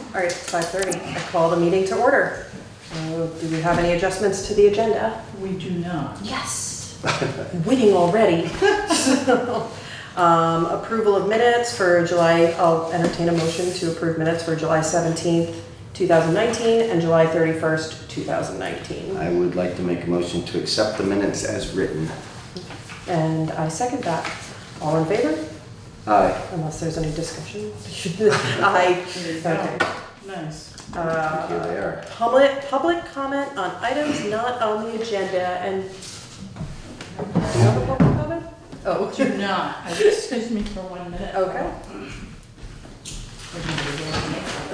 All right, it's 5:30. I call the meeting to order. Do we have any adjustments to the agenda? We do not. Yes. Winning already. Approval of minutes for July. I'll entertain a motion to approve minutes for July 17th, 2019 and July 31st, 2019. I would like to make a motion to accept the minutes as written. And I second that. All in favor? Aye. Unless there's any discussion. Aye. Okay. Nice. Here they are. Public comment on items not on the agenda, and do you have a public comment? Oh, Do not. Excuse me for 1 minute. okay.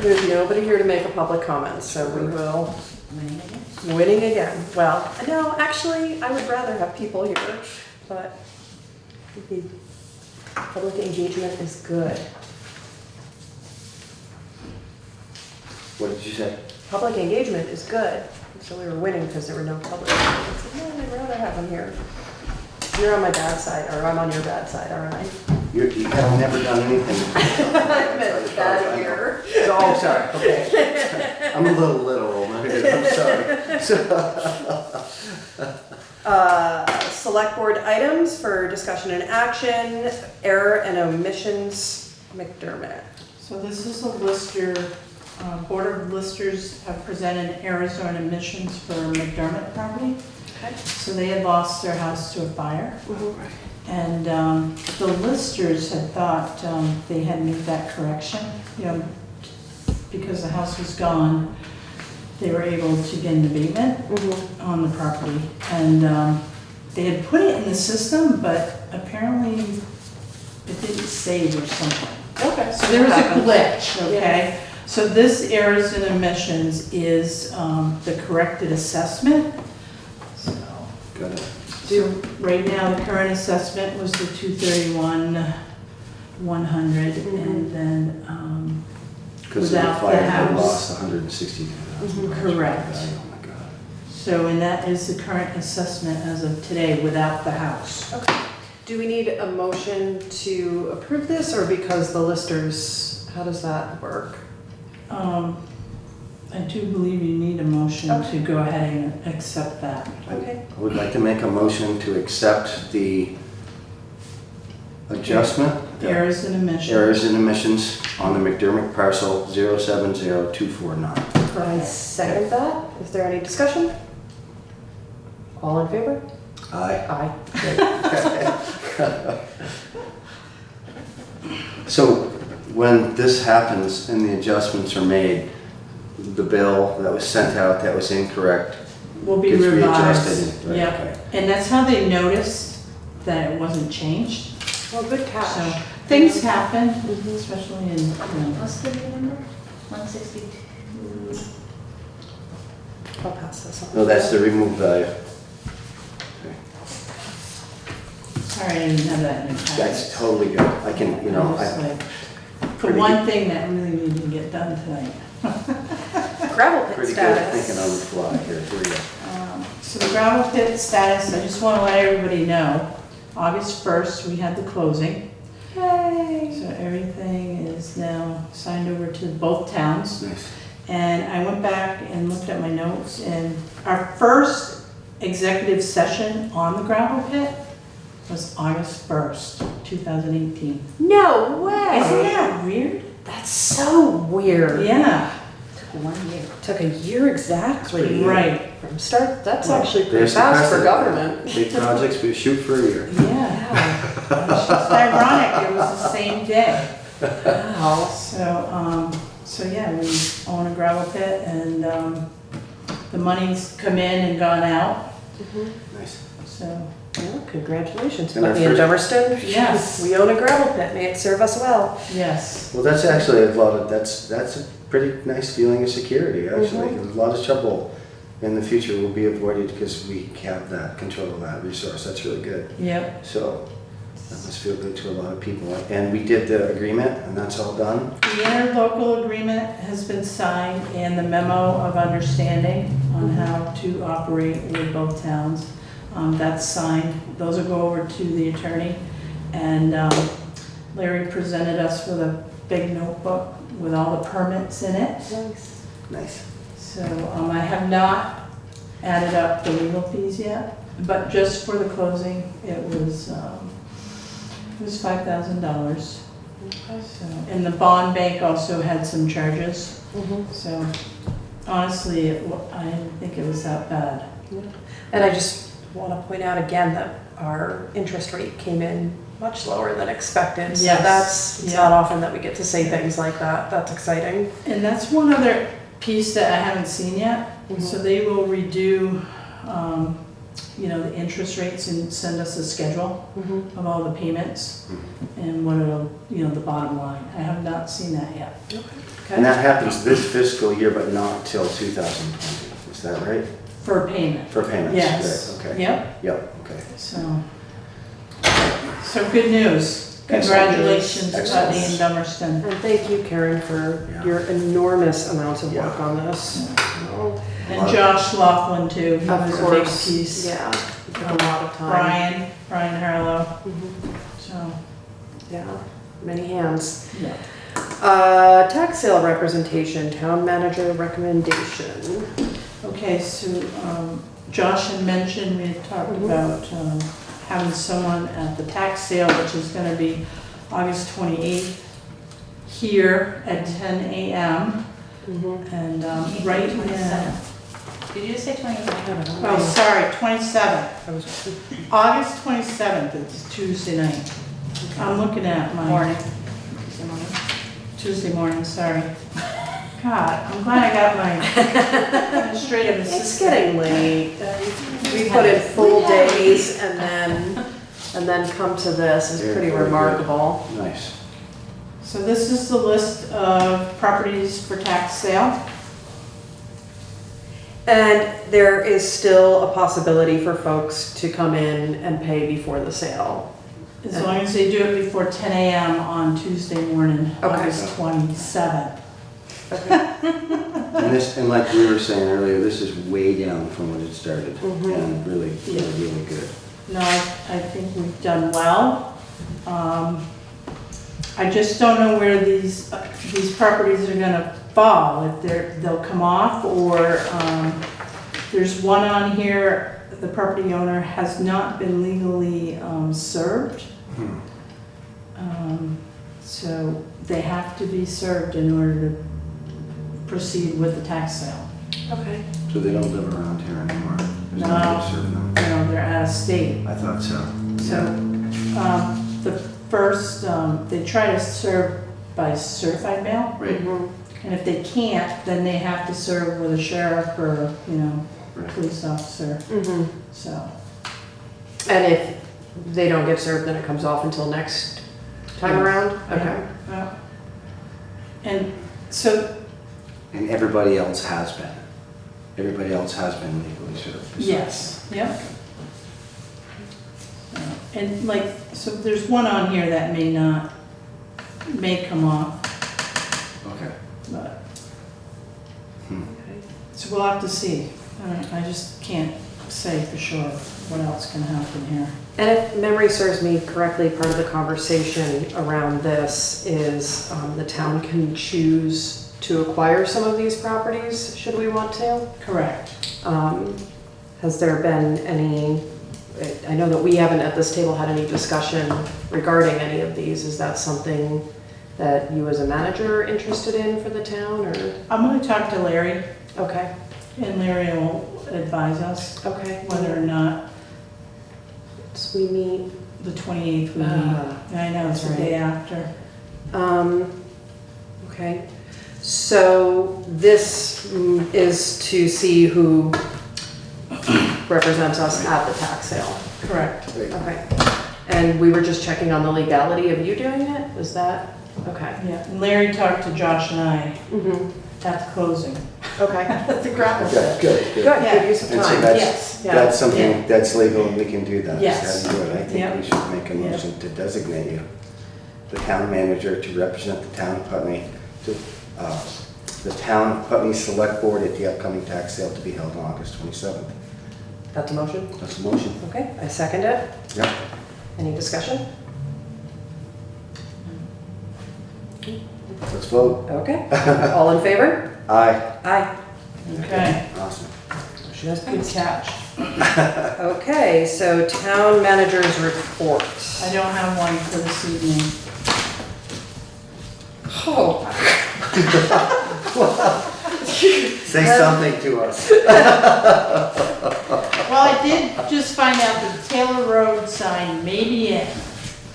There's nobody here to make a public comment, so we will. Winning again. Well, no, actually, I would rather have people here, but the public engagement is good. What did you say? Public engagement is good. So we were winning because there were no public. I said, no, I'd rather have them here. You're on my bad side, or I'm on your bad side, aren't I? You have never done anything. I meant bad here. Oh, sorry, okay. I'm a little literal, I'm sorry. Select board items for discussion and action, error and omissions, McDermitt. So this is a lister, Board of Listers have presented errors or omissions for McDermitt property. Okay. So they had lost their house to a fire. And the listers had thought they had made that correction, you know, because the house was gone. They were able to get an abatement on the property. And they had put it in the system, but apparently it didn't save or something. Okay. So there was a glitch, okay? So this errors and omissions is the corrected assessment. So, Got it. so right now, the current assessment was the 231,100, and then Because of the without the fire, they house. lost 162,000. Correct. Oh my God. So, and that is the current assessment as of today without the house. Okay. Do we need a motion to approve this, or because the listers, how does that work? I do believe you need a motion to go ahead and accept that. Okay. I would like to make a motion to accept the adjustment. Errors and omissions. Errors and omissions on the McDermitt parcel 070249. I second that. Is there any discussion? All in favor? Aye. Aye. So when this happens and the adjustments are made, the bill that was sent out that was incorrect Will be gets revised. readjusted. Right, Yeah, okay. and that's how they noticed that it wasn't changed. Well, good catch. So things happen, especially in, you know. What's the new number? 162. I'll pass this on. No, that's the removed value. Sorry, I didn't have that in the packet. That's totally good. I can, you know, Just I, like, the pretty one thing that really needed to get done tonight. Gravel pit pretty good at status. thinking on the fly here. Here we go. So the gravel pit status, I just want to let everybody know, August 1st, we had the closing. Yay. So everything is now signed over to both towns. Nice. And I went back and looked at my notes, and our first executive session on the gravel pit was August 1st, 2018. No way. Isn't that weird? That's so weird. Yeah. Took 1 year. Took a year exactly. Right. From start, that's Well, actually pretty there's the fast for precedent. government. Big projects, we shoot for a year. Yeah. Yeah. It's just ironic, it was the same day. Wow. So yeah, we own a gravel pit, and the money's come in and gone out, Nice. so. Well, congratulations, And our Putney and Dummerston. Yes. We own a gravel pit. May it serve us well. Yes. Well, that's actually a lot of, that's a pretty nice feeling of security, actually. A lot of trouble in the future will be avoided because we have that control of that resource. That's really good. Yep. So that must feel good to a lot of people. And we did the agreement, and that's all done. The interlocal agreement has been signed, and the memo of understanding on how to operate with both towns. That's signed. Those will go over to the attorney. And Larry presented us with a big notebook with all the permits in it. Nice. Nice. So I have not added up the legal fees yet, but just for the closing, it was $5,000. So, and the bond bank also had some charges. So honestly, I didn't think it was that bad. And I just want to point out again that our interest rate came in much lower than expected. So Yes. it's not often that we get to say things like that. That's exciting. And that's one other piece that I haven't seen yet. So they will redo, the interest rates and send us a schedule of all the payments and what it'll, the bottom line. I have not seen that yet. And that happens this fiscal year, but not till 2020. Is that right? For payment. For payments? Yes. Right, okay. Yep. Yep, okay. So good news. Congratulations, Excellent. Putney and Dummerston. And thank you, Karen, for your enormous amounts of work on this. And Josh Laughlin too. He Of was a big course. piece. Yeah, it took a lot of time. Brian Harlow. So, Yeah, many hands. yeah. Tax sale representation, town manager recommendation. Okay, so Josh had mentioned, we had talked about having someone at the tax sale, which is going to be August 28th here at 10 a.m. And right now, Did you just say 29? oh, sorry, 27th. August 27th, it's Tuesday night. I'm looking at my. Morning. Tuesday morning, sorry. God, I'm glad I got my administrative It's assistant. getting late. We put in full days and then come to this is pretty Very good. remarkable. Nice. So this is the list of properties for tax sale. And there is still a possibility for folks to come in and pay before the sale. As long as they do it before 10 a.m. on Tuesday morning, Okay. August 27th. And like we were saying earlier, this is way down from when it started. And really, really good. No, I think we've done well. I just don't know where these properties are gonna fall, if they'll come off, or there's one on here, the property owner has not been legally served. So they have to be served in order to proceed with the tax sale. Okay. So they don't live around here anymore? There's No. nobody serving them? They're out of state. I thought so. So, the first, they try to serve by certified mail, Right. and if they can't, then they have to serve with a sheriff or, Right. police officer, so. And if they don't get served, then it comes off until next time around? Okay. Yeah. And so, And everybody else has been? Everybody else has been legally served? besides yes, yep. And so there's one on here that may come off, them? Okay. but, so we'll have to see. I just can't say for sure what else can happen here. And if memory serves me correctly, part of the conversation around this is the town can choose to acquire some of these properties, should we want to. Correct. Has there been any, I know that we haven't at this table had any discussion regarding any of these. Is that something that you as a manager are interested in for the town, or? I'm gonna talk to Larry, Okay, and Larry will advise us okay. whether or not So we meet, the 28th we meet. I know, it's the that's day right. after. okay. So this is to see who represents us at the tax sale. Correct. Right. Okay. And we were just checking on the legality of you doing it? Is that, okay. Yeah, and Larry talked to Josh and I Mm-hmm. at the closing. Okay. The grapple Good, good, Good, good. good use of And so time. that's, Yes. Yeah. that's something that's legal and we can do that. Yes. That's how you do it. I think Yep. we should make a motion to designate you, the town manager, to represent the town of Putney, to the town of Putney Select Board at the upcoming tax sale to be held on August 27th. That's a motion? That's a motion. Okay, I second it. Yep. Any discussion? Let's vote. Okay. All in favor? Aye. Aye. Okay, Awesome. good catch. Okay, so town manager's report. I don't have one for this evening. Oh. Say something to us. Well, I did just find out that the Taylor Road sign may be in.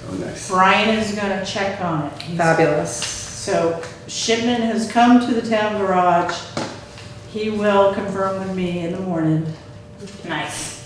Oh, nice. Brian is gonna check on it. Fabulous. So shipment has come to the town garage. He will confirm with me in the morning Nice.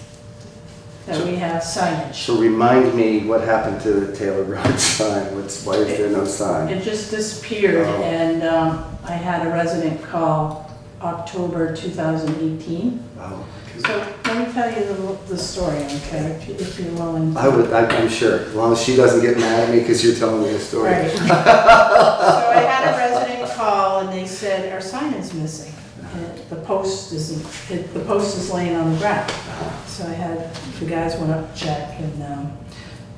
that we have signage. So remind me what happened to the Taylor Road sign? Why is there no sign? It just disappeared, Oh. and I had a resident call October 2018. Oh, So let me tell you the story, okay, if you're willing. I'm sure, as long as she doesn't get mad at me because you're telling me a story. Right. So I had a resident call and they said, our sign is missing. And the post is laying on the ground. So I had, the guys went up to check and,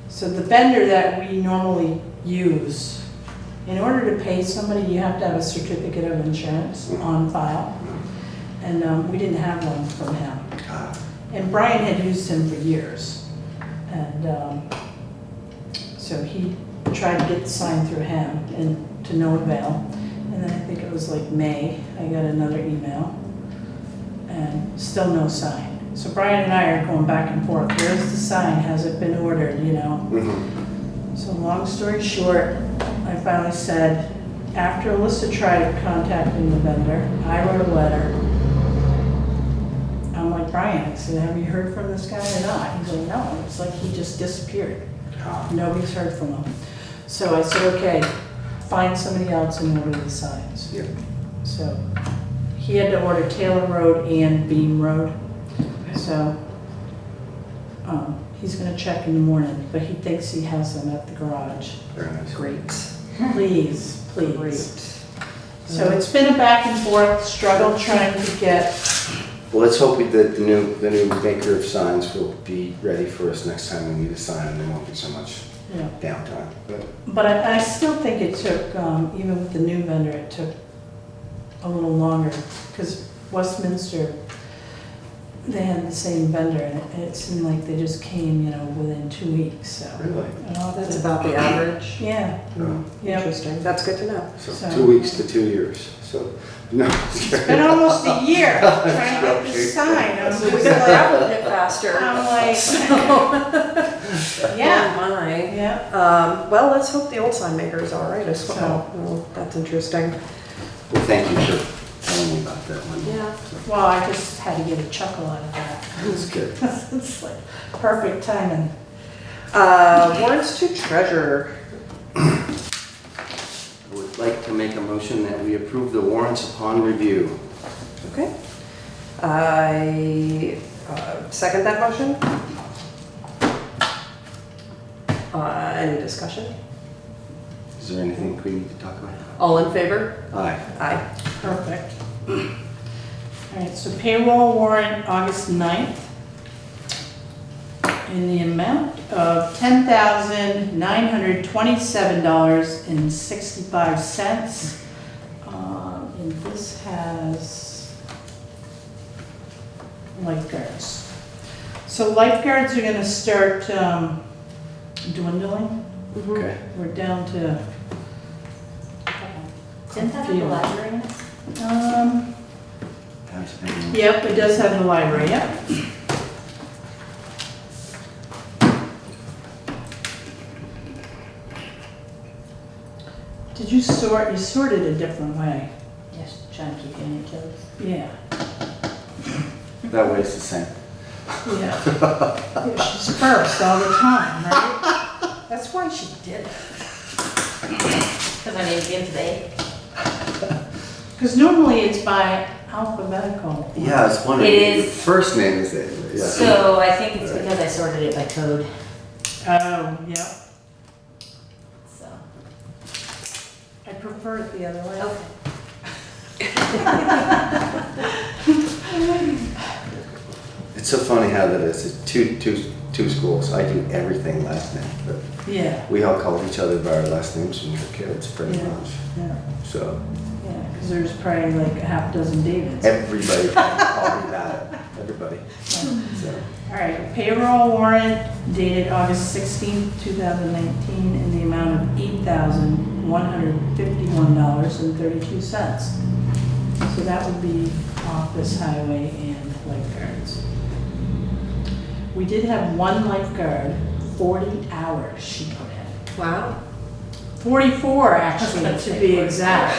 so the vendor that we normally use, in order to pay somebody, you have to have a certificate of insurance on file. And we didn't have one from him. And Brian had used him for years. And so he tried to get the sign through him and to no avail. And then I think it was like May, I got another email and still no sign. So Brian and I are going back and forth. Where's the sign? Has it been ordered, you know? Mm-hmm. So long story short, I finally said, after Alyssa tried contacting the vendor, I wrote a letter. I'm like, Brian, I said, have you heard from this guy or not? He's like, no. It's like he just disappeared. Nobody's heard from him. So I said, okay, find somebody else and order the signs. Yeah. So he had to order Taylor Road and Beam Road. So he's gonna check in the morning, but he thinks he has them at the garage. Very nice. Great. Please, please. Great. So it's been a back and forth struggle trying to get, Well, let's hope that the new maker of signs will be ready for us next time we need a sign and there won't be so much you know. downtime. But I still think it took, even with the new vendor, it took a little longer. Because Westminster, they had the same vendor and it seemed like they just came, you know, within 2 weeks, so. Really? That's about the average. Yeah, Oh. yeah. Interesting. That's good to know. So So- 2 weeks to 2 years. So, no. It's been almost a year trying to get this sign. I'm We just could like, travel it faster. I'm like, yeah, Oh my. yeah. Well, let's hope the old sign maker is all right as well. Well, that's interesting. Well, thank you for telling me about that one. Yeah. Well, I just had to get a chuckle out of that. That's good. It's like perfect timing. Warrants to treasurer. I would like to make a motion that we approve the warrants upon review. Okay. I second that motion. Any discussion? Is there anything we need to talk about? All in favor? Aye. Aye. Perfect. All right, so payroll warrant August 9th in the amount of $10,927.65. And this has lifeguards. So lifeguards are gonna start dwindling. Okay. We're down to, Didn't that have the library in it? Yep, it does have the library, yep. Did you sort, you sorted a different way? Yes, trying to keep you on your toes. Yeah, That way it's the same. yeah. Yeah, she's first all the time, right? That's why she did it. Because I need to give to the eight. Because normally it's by alphabetical. Yeah, I was wondering. It is- The first name is it? Yeah. So I think it's because I sorted it by code, Oh, yep. so. I prefer it the other way. Okay. It's so funny how that is. It's two 2 schools. I do everything last name, but Yeah, we all called each other by our last names when we were kids, pretty Yeah. much. yeah, So yeah, because there's probably like a half dozen Davids. everybody called me that. Everybody. So All right, payroll warrant dated August 16th, 2019, in the amount of $8,151.32. So that would be office, highway, and lifeguards. We did have one lifeguard, 40 hours she put in. Wow. 44 actually, gonna to say be 44. exact.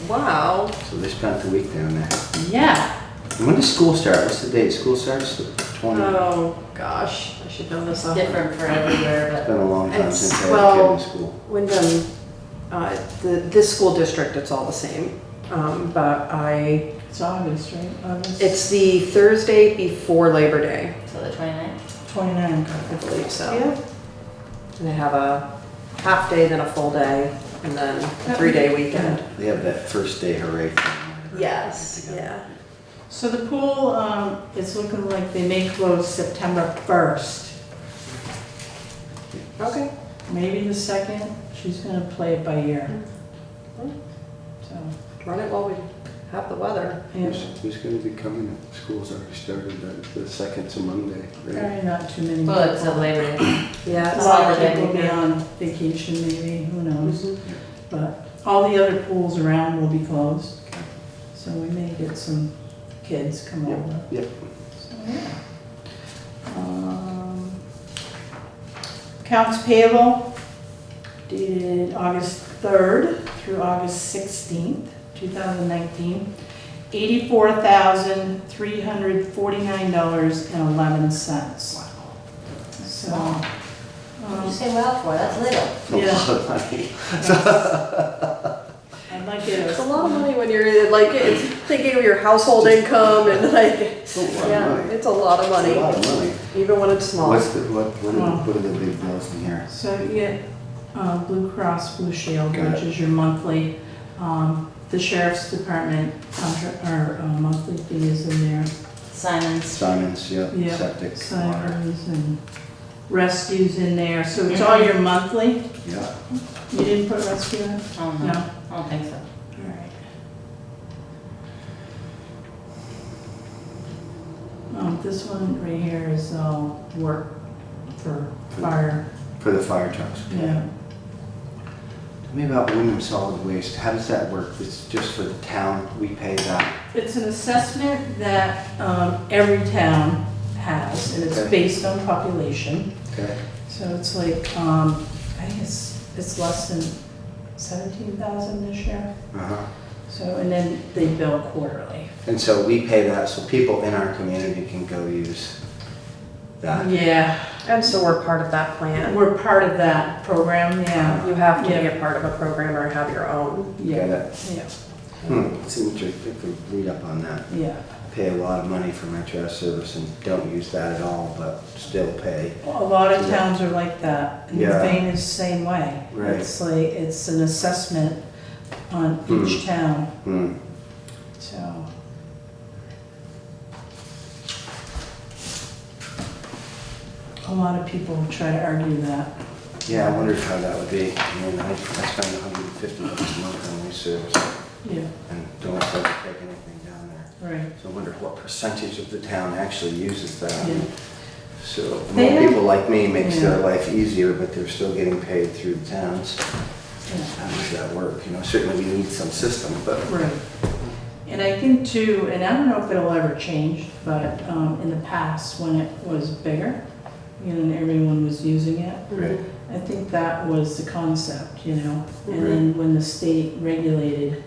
Wow. so they spent the week down there. Yeah, And when does school start? What's the date? School starts the 20th. Oh, gosh, I should know this. It's different for everywhere, It's but been a long time It's- since I had a well- kid in school. Wyndham, this school district, it's all the same. But it's August, right? August it's the Thursday before Labor Day, so the 29th. 29. I believe so. Yeah. They have a half day, then a full day, and then a 3-day weekend. They have that first day hooray thing. Yes, yeah. So the pool, it's looking like they may close September 1st. Okay. Maybe the 2nd. She's gonna play it by ear. So, Run it while we have the weather. yeah, Who's going to be coming? School's already started. The 2nd's a Monday, right? probably not too many. Well, it's a people. Labor Day. Yeah, A it's lot of holiday. people will be on vacation maybe, who knows? Mhm. But all the other pools around will be closed. So we may get some kids come over. Yep. So, yeah. Accounts payable dated August 3rd through August 16th, 2019, $84,349.11. So, What'd you say wow for? That's little. A lot of money. I'd like it. It's a lot of money when you're like, it's thinking of your household income and like, It's a lot of yeah, money. it's a lot of It's a money, lot of money. even when it's small. What are the big bills in here? So you get Blue Cross Blue Shield, Got which it. is your monthly. The sheriff's department contract, or monthly fee is in there. Simon's. Simon's, Yeah, septic, water. Simons and rescues in there. So it's all your monthly. Yeah. You didn't put rescue in? Oh, No. no, I don't think so. All right. This one right here is work for fire. For the fire trucks. Yeah. Tell me about Wyndham Solid Waste. How does that work? It's just for the town, we pay that? It's an assessment that every town has, and it's Okay. based on population. Okay. So it's like, I think it's less than 17,000 this year. Uh-huh. So, and then they bill quarterly. And so we pay that so people in our community can go use that? Yeah, And so we're part of that plan. we're part of that program, yeah. You have to be Yeah. a part of a program or have your own. Get Yeah, it? yeah, It's interesting to read up on that. yeah. Pay a lot of money for my trash service and don't use that at all, but still pay. A lot of towns are like that, and Yeah. Maine is the same way. Right. It's like, it's an assessment on each town, Hmm. so. A lot of people try to argue that. Yeah, I wondered how that would be. I mean, I spend $150 a month on these service Yeah, and don't have to take anything down there. right. So I wonder what percentage of the town actually uses that. Yeah. So They more don't- people like me makes their Yeah. life easier, but they're still getting paid through the towns. Yeah. How does that work? You know, certainly we need some system, but. Right. And I think too, and I don't know if it'll ever change, but in the past, when it was bigger, you know, and everyone was using it, Right. I think that was the concept, you know? And then when the state regulated,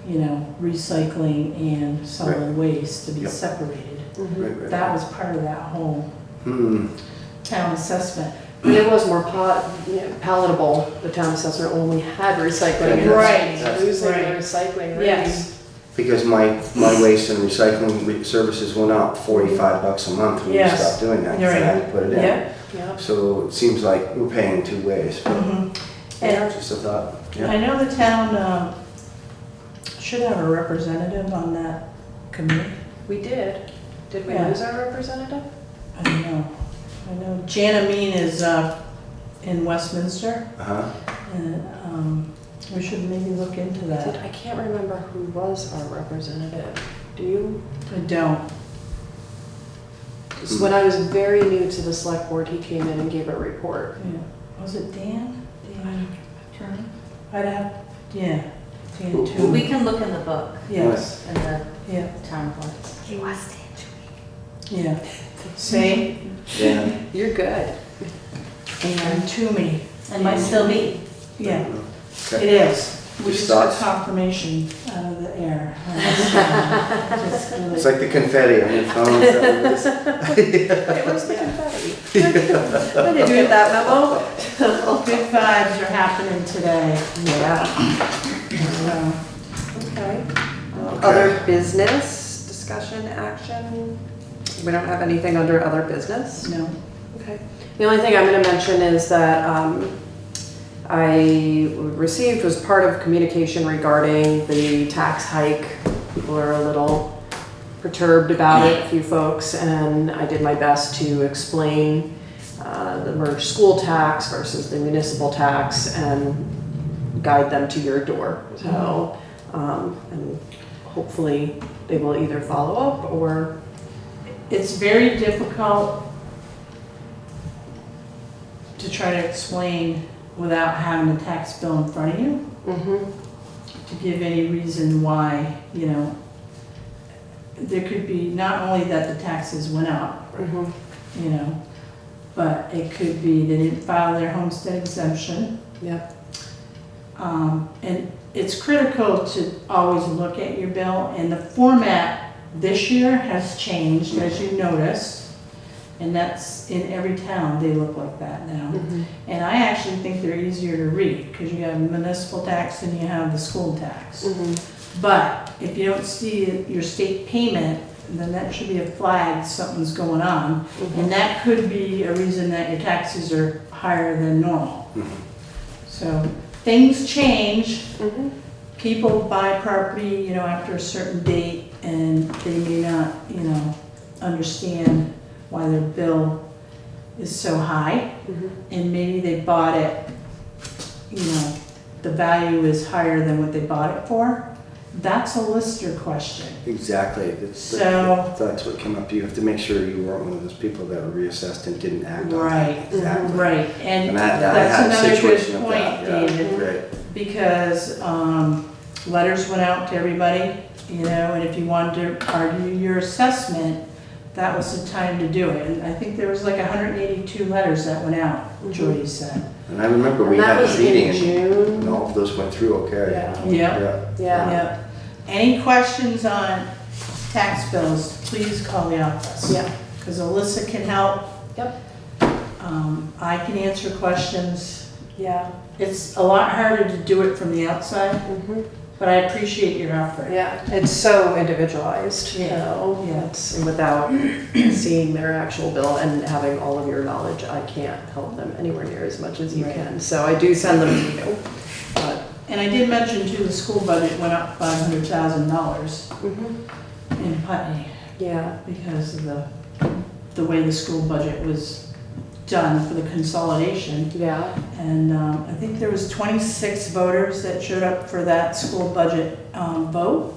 you know, recycling and solid waste to be Yep. separated, Right, right. that was part of that whole Hmm. town assessment. And it was more palatable, the town assessment, when we had recycling. and Right, Losing the right. recycling really. Yes. Because my waste and recycling services went up $45 a month when we Yes. stopped doing that. 'Cause I had to put it in. Yeah. Yeah. So it seems like we're paying two ways. But Mhm. And just a thought. Yeah. I know the town should have a representative on that committee. We did. Did we Yeah. lose our representative? I don't know. I know Janamine is in Westminster, and we should maybe look into that. I can't remember who was our representative. Do you? I don't. 'Cause when I was very new to the select board, he came in and gave a report. Yeah. Was it Dan? Dan? Turn. I'd have, yeah, Dan Who- too. We can look in the book, Yes, in the yeah, town reports. He was yeah. Same, Dan? You're good. and Toomey. And might still be. Yeah, it Okay. is. We Just just got thoughts? confirmation out of the air. Just really- It's like the confetti on your phone. Wait, where's the confetti? I didn't get that memo. Good vibes are happening today. Yeah. So, Okay. Okay. Other business, discussion, action? We don't have anything under other business? no. Okay. The only thing I'm gonna mention is that I received was part of communication regarding the tax hike. People are a little perturbed about it, a few folks, and I did my best to explain the merged school tax versus the municipal tax and guide them to your door. So, and hopefully they will either follow up or, It's very difficult to try to explain without having a tax bill in front of you, to give any reason why, you know. There could be not only that the taxes went up, you know, but it could be they didn't file their homestead exemption. yeah. And it's critical to always look at your bill, and the format this year has changed, as you noticed. And that's in every town, they look like that now. And I actually think they're easier to read, because you have municipal tax and you have the school tax. But if you don't see your state payment, then that should be a flag, something's going on. And that could be a reason that your taxes are higher than normal. So things change. People buy property, you know, after a certain date, and they may not, you know, understand why their bill is so high. And maybe they bought it, you know, the value is higher than what they bought it for. That's a lister question. Exactly. So- That's what came up. You have to make sure you weren't one of those people that were reassessed and didn't act on it. Right, Exactly. right, and And I had that's a another good situation of point, that, yeah. David, Right. because letters went out to everybody, you know, and if you wanted to argue your assessment, that was the time to do it. And I think there was like 182 letters that went out, Jody said. And I remember we And that had was a meeting in and June. all of those went through okay. Yeah. Yep, Yeah. yep. Any questions on tax bills, please call the office. Yeah. Because Alyssa can help. Yep. I can answer questions. Yeah. It's a lot harder to do it from the outside, but I appreciate your effort. Yeah, it's so individualized, you Yeah. know, Yeah. it's without seeing their actual bill and having all of your knowledge, I can't help them anywhere near as much as you Right. can. So I do send them to you, but. And I did mention too, the school budget went up $500,000 in Putney Yeah, because of the way the school budget was done for the consolidation. yeah, And I think there was 26 voters that showed up for that school budget vote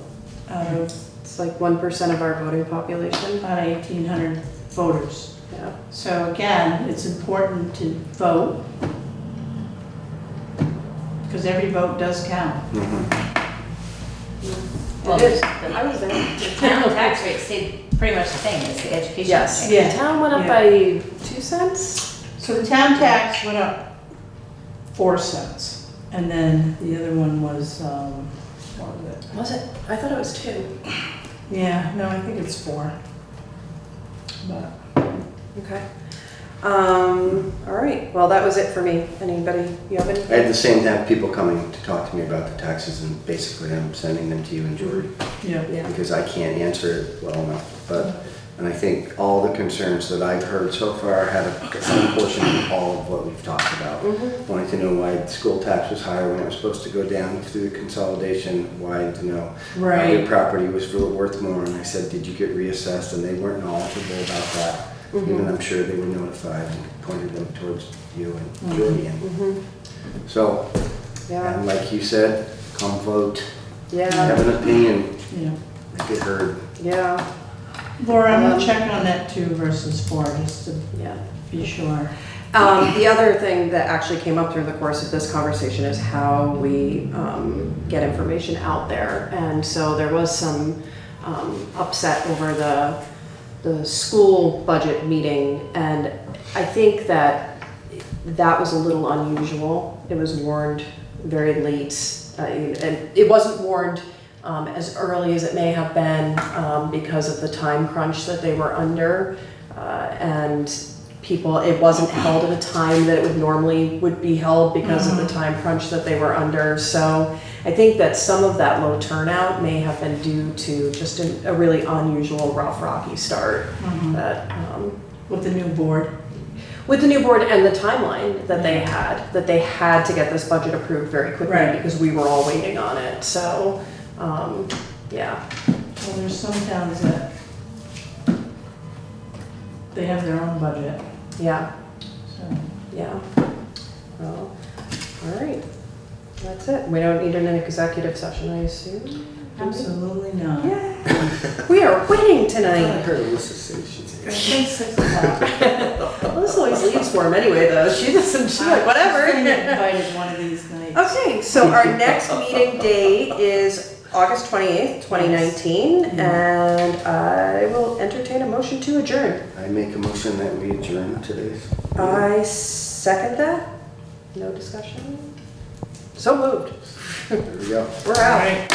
out of it's like 1% of our voting population. about 1,800 voters. Yeah, So again, it's important to vote, because every vote does count. Well, it is. the- I was there. The town tax rate stayed pretty much the same as the education Yes, rate. the town went up Yeah. by 2 cents? So the town tax went up 4 cents, and then the other one was, what was it? Was it? I thought it was 2. Yeah, no, I think it's 4. But Okay. All right, well, that was it for me. Anybody, you have I anything? had the same time people coming to talk to me about the taxes, and basically I'm sending them to you and Jordy yeah, Yeah. because I can't answer it well enough. And I think all the concerns that I've heard so far had some portion of all of what we've talked about. Wanting to know why the school tax was higher when it was supposed to go down through the consolidation, wanting to know how right. their property was worth more. And I said, did you get reassessed? And they weren't knowledgeable about that. Even I'm sure they were notified and pointed them towards you and Julie. So, Yeah, and like you said, come vote, yeah, have an opinion, Yeah. make it heard. yeah, Laura, I'm gonna check on that 2 versus 4, just to yeah. be sure. The other thing that actually came up through the course of this conversation is how we get information out there. And so there was some upset over the school budget meeting, and I think that was a little unusual. It was warned very late, and it wasn't warned as early as it may have been because of the time crunch that they were under, and it wasn't held at a time that it would be held because of the time crunch that they were under. So I think that some of that low turnout may have been due to just a really unusual, rough, rocky start. That, With the new board. with the new board and the timeline that they had to get this budget approved very quickly Right. because we were all waiting on it. So, yeah. Well, there's some towns that they have their own budget, Yeah, so. yeah. Well, all right. That's it. We don't need an executive session, I assume? Absolutely not. Yeah. We are winning I tonight. heard Alyssa say she's. It's 6 o'clock. Alyssa always leaves for him anyway, though. She's like, whatever. I'm gonna get invited one of these nights. Okay, so our next meeting date is August 28th, 2019, and I will entertain a motion to adjourn. I make a motion that we adjourn today's. I second that. No discussion? So moved. There we go. We're All out. right.